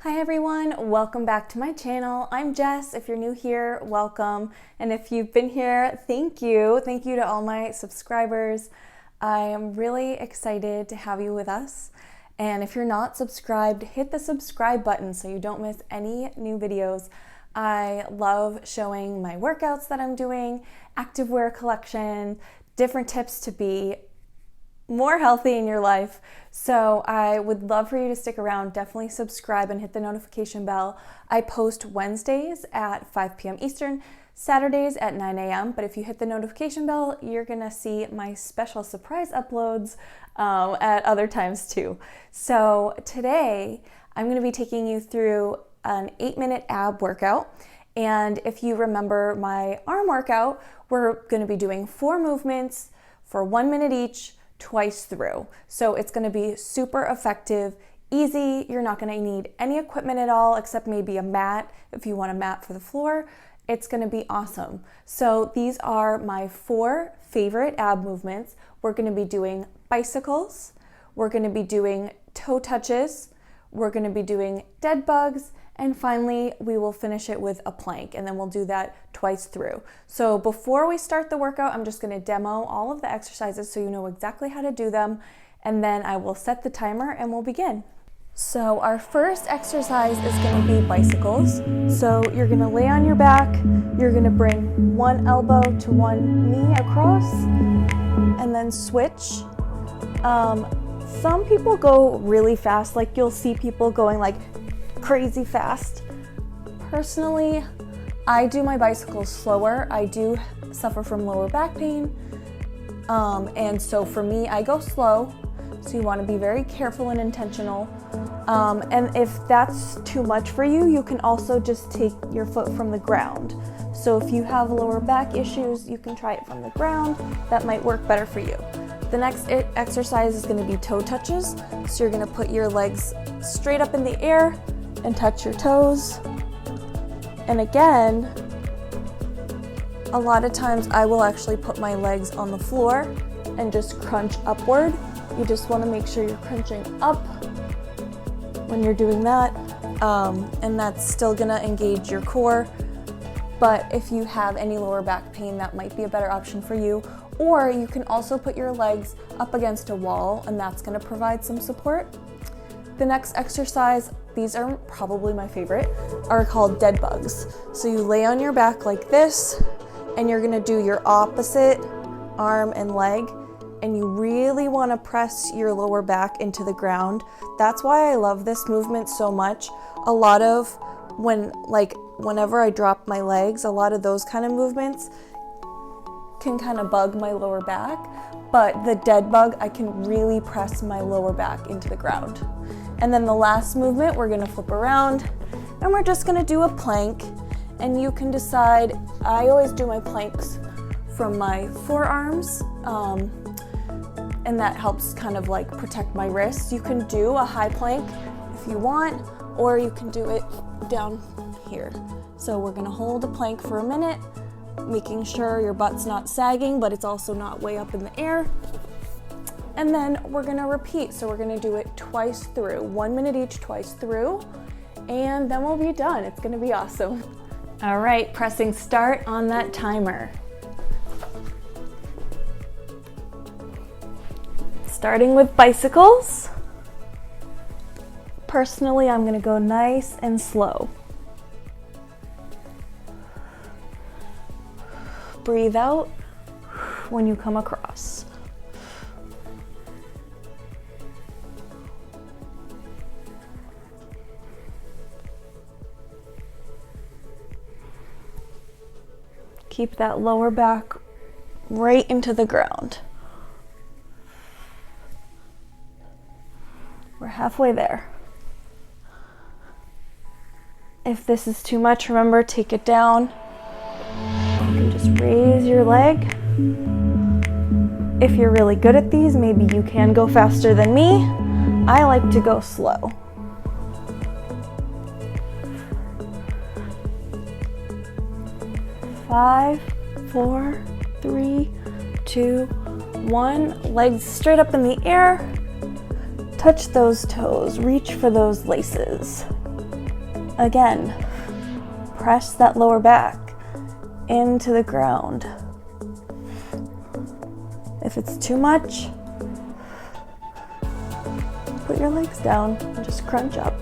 Hi everyone, welcome back to my channel. I'm Jess. If you're new here, welcome. And if you've been here, thank you. Thank you to all my subscribers. I am really excited to have you with us. And if you're not subscribed, hit the subscribe button so you don't miss any new videos. I love showing my workouts that I'm doing, activewear collection, different tips to be more healthy in your life. So I would love for you to stick around. Definitely subscribe and hit the notification bell. I post Wednesdays at 5 p.m. Eastern, Saturdays at 9 a.m. But if you hit the notification bell, you're gonna see my special surprise uploads at other times too. So today I'm gonna be taking you through an 8-minute ab workout. And if you remember my arm workout, we're gonna be doing 4 movements for 1 minute each, twice through. So it's going to be super effective, easy. You're not going to need any equipment at all except maybe a mat if you want a mat for the floor. It's going to be awesome. So these are my 4 favorite ab movements. We're going to be doing bicycles, we're going to be doing toe touches, we're going to be doing dead bugs, and finally we will finish it with a plank, and then we'll do that twice through. So before we start the workout, I'm just going to demo all of the exercises so you know exactly how to do them, and then I will set the timer and we'll begin. So our first exercise is going to be bicycles. So you're going to lay on your back, you're going to bring one elbow to one knee across, and then switch. Some people go really fast, like you'll see people going like crazy fast. Personally, I do my bicycles slower. I do suffer from lower back pain, and so for me, I go slow. So you want to be very careful and intentional. And if that's too much for you, you can also just take your foot from the ground. So if you have lower back issues, you can try it from the ground. That might work better for you. The next exercise is going to be toe touches. So you're going to put your legs straight up in the air and touch your toes. And again, a lot of times I will actually put my legs on the floor and just crunch upward. You just want to make sure you're crunching up when you're doing that, and that's still gonna engage your core. But if you have any lower back pain, that might be a better option for you. Or you can also put your legs up against a wall, and that's gonna provide some support. The next exercise, these are probably my favorite, are called dead bugs. So you lay on your back like this, and you're gonna do your opposite arm and leg, and you really wanna press your lower back into the ground. That's why I love this movement so much. A lot of whenever I drop my legs, a lot of those kind of movements can kind of bug my lower back, but the dead bug, I can really press my lower back into the ground. And then the last movement, we're gonna flip around and we're just gonna do a plank. And you can decide, I always do my planks from my forearms, and that helps kind of like protect my wrists. You can do a high plank if you want, or you can do it down here. So we're gonna hold a plank for a minute, making sure your butt's not sagging, but it's also not way up in the air. And then we're gonna repeat. So we're gonna do it twice through, 1 minute each, twice through, and then we'll be done. It's gonna be awesome. All right, pressing start on that timer. Starting with bicycles. Personally, I'm gonna go nice and slow. Breathe out when you come across. Keep that lower back right into the ground. We're halfway there. If this is too much, remember, take it down. You can just raise your leg. If you're really good at these, maybe you can go faster than me. I like to go slow. Five, 4, 3, 2, 1. Legs straight up in the air. Touch those toes, reach for those laces. Again, press that lower back into the ground. If it's too much, put your legs down and just crunch up.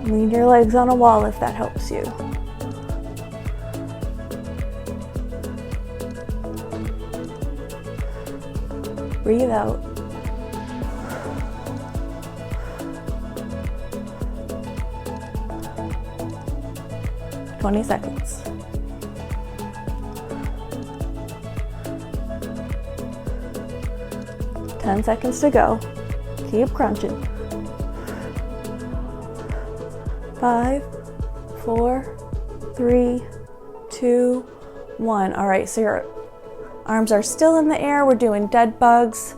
Lean your legs on a wall if that helps you. Breathe out. seconds. 10 seconds to go. Keep crunching. 5, 4, 3, 2, 1. All right, so your arms are still in the air. We're doing dead bugs.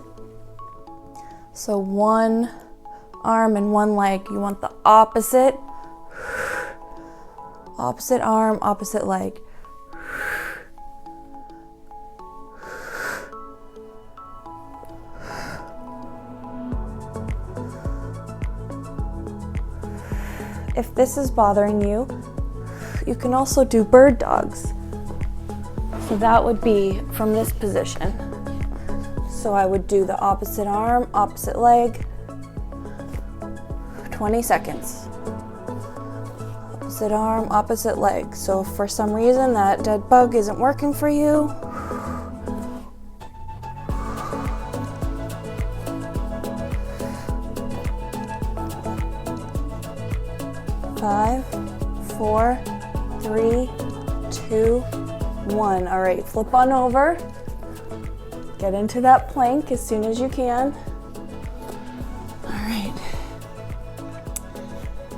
So one arm and one leg. You want the opposite. Opposite arm, opposite leg. If this is bothering you, you can also do bird dogs. So that would be from this position. So I would do the opposite arm, opposite leg, 20 seconds. Opposite arm, opposite leg. So if for some reason that dead bug isn't working for you, five, 4, 3, 2, 1. All right, flip on over. Get into that plank as soon as you can. All right.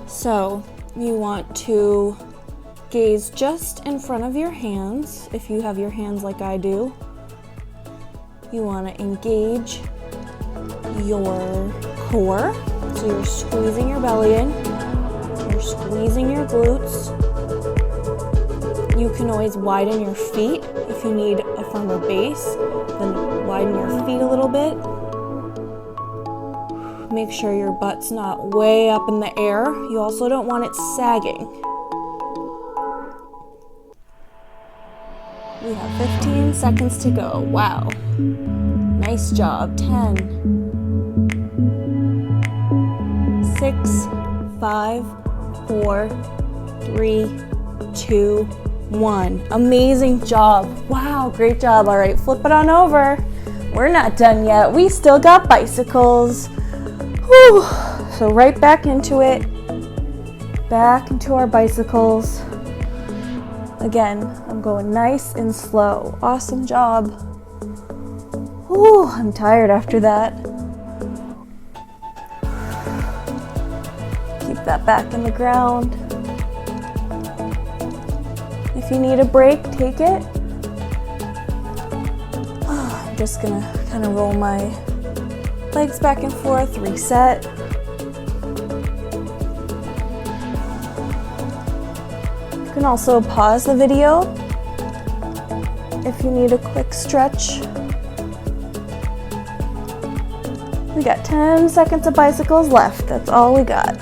So you want to gaze just in front of your hands. If you have your hands like I do, you want to engage your core. So you're squeezing your belly in. You're squeezing your glutes. You can always widen your feet if you need a firmer base. Then widen your feet a little bit. Make sure your butt's not way up in the air. You also don't want it sagging. We have 15 seconds to go. Wow. Nice job. 10, 6, 5, 4, 3, 2, 1. Amazing job. Wow, great job. All right, flip it on over. We're not done yet. We still got bicycles. Whew. So right back into it. Back into our bicycles. Again, I'm going nice and slow. Awesome job. Whew, I'm tired after that. Keep that back in the ground. If you need a break, take it. I'm just gonna kind of roll my legs back and forth, reset. You can also pause the video if you need a quick stretch. We got 10 seconds of bicycles left. That's all we got.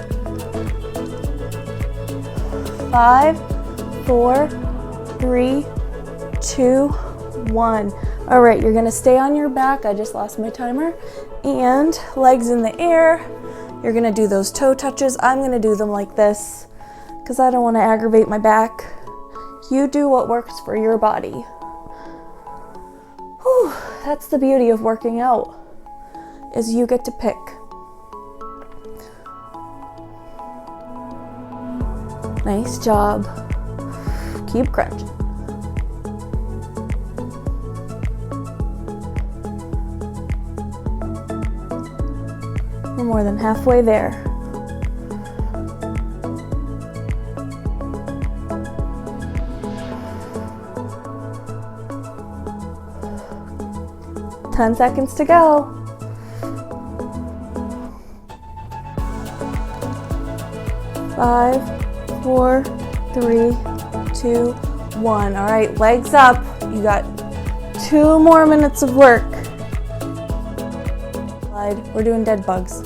5, 4, 3, 2, 1. All right, you're gonna stay on your back. I just lost my timer. And legs in the air. You're gonna do those toe touches. I'm gonna do them like this because I don't want to aggravate my back. You do what works for your body. Whew, that's the beauty of working out, is you get to pick. Nice job. Keep crunching. We're more than halfway there. Ten seconds to go. 5, 4, 3, 2, 1. All right, legs up. You got 2 more minutes of work. We're doing dead bugs.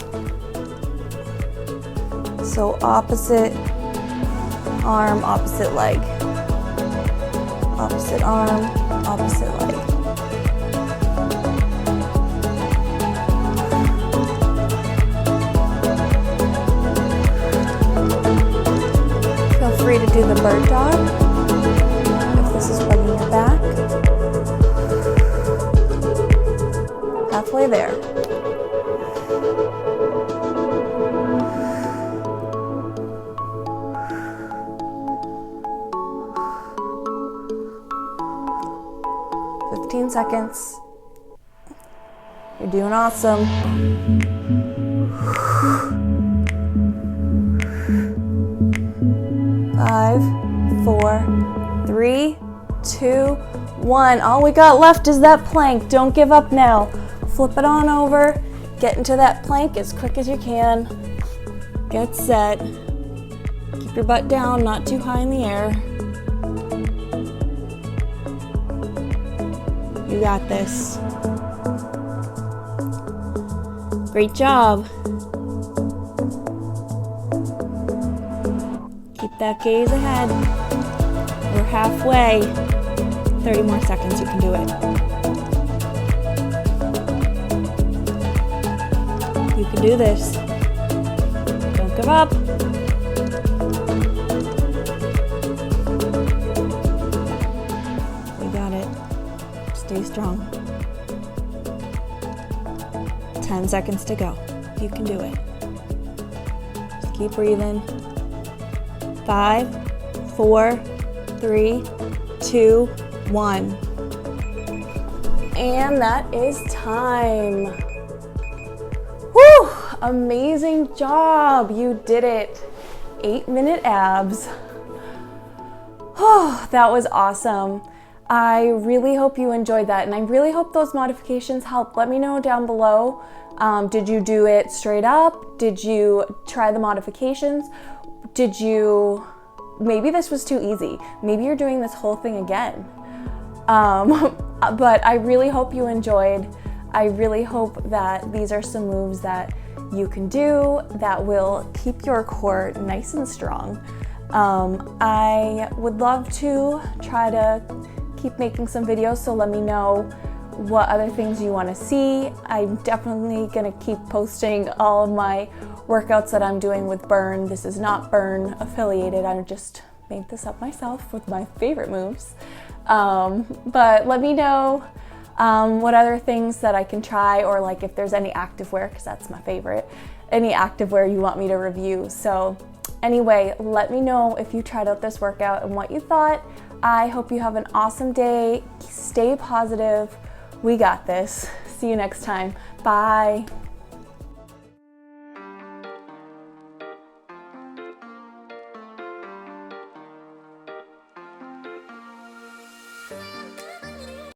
So opposite arm, opposite leg. Opposite arm, opposite leg. Feel free to do the bird dog if this is bugging your back. Halfway there. Seconds. You're doing awesome. 5, 4, 3, 2, 1. All we got left is that plank. Don't give up now. Flip it on over. Get into that plank as quick as you can. Get set. Keep your butt down, not too high in the air. You got this. Great job. Keep that gaze ahead. We're halfway. 30 more seconds, you can do it. You can do this. Don't give up. We got it. Stay strong. 10 seconds to go. You can do it. Just keep breathing. 5, 4, 3, 2, 1. And that is time. Woo! Amazing job. You did it. 8-minute abs. Oh, that was awesome. I really hope you enjoyed that, and I really hope those modifications help. Let me know down below. Did you do it straight up? Did you try the modifications? Maybe this was too easy. Maybe you're doing this whole thing again. But I really hope you enjoyed. I really hope that these are some moves that you can do that will keep your core nice and strong. I would love to try to keep making some videos, so let me know what other things you want to see. I'm definitely going to keep posting all of my workouts that I'm doing with Burn. This is not Burn affiliated. I just made this up myself with my favorite moves. But let me know what other things that I can try, or like if there's any activewear, because that's my favorite, any activewear you want me to review. So anyway, let me know if you tried out this workout and what you thought. I hope you have an awesome day. Stay positive. We got this. See you next time. Bye.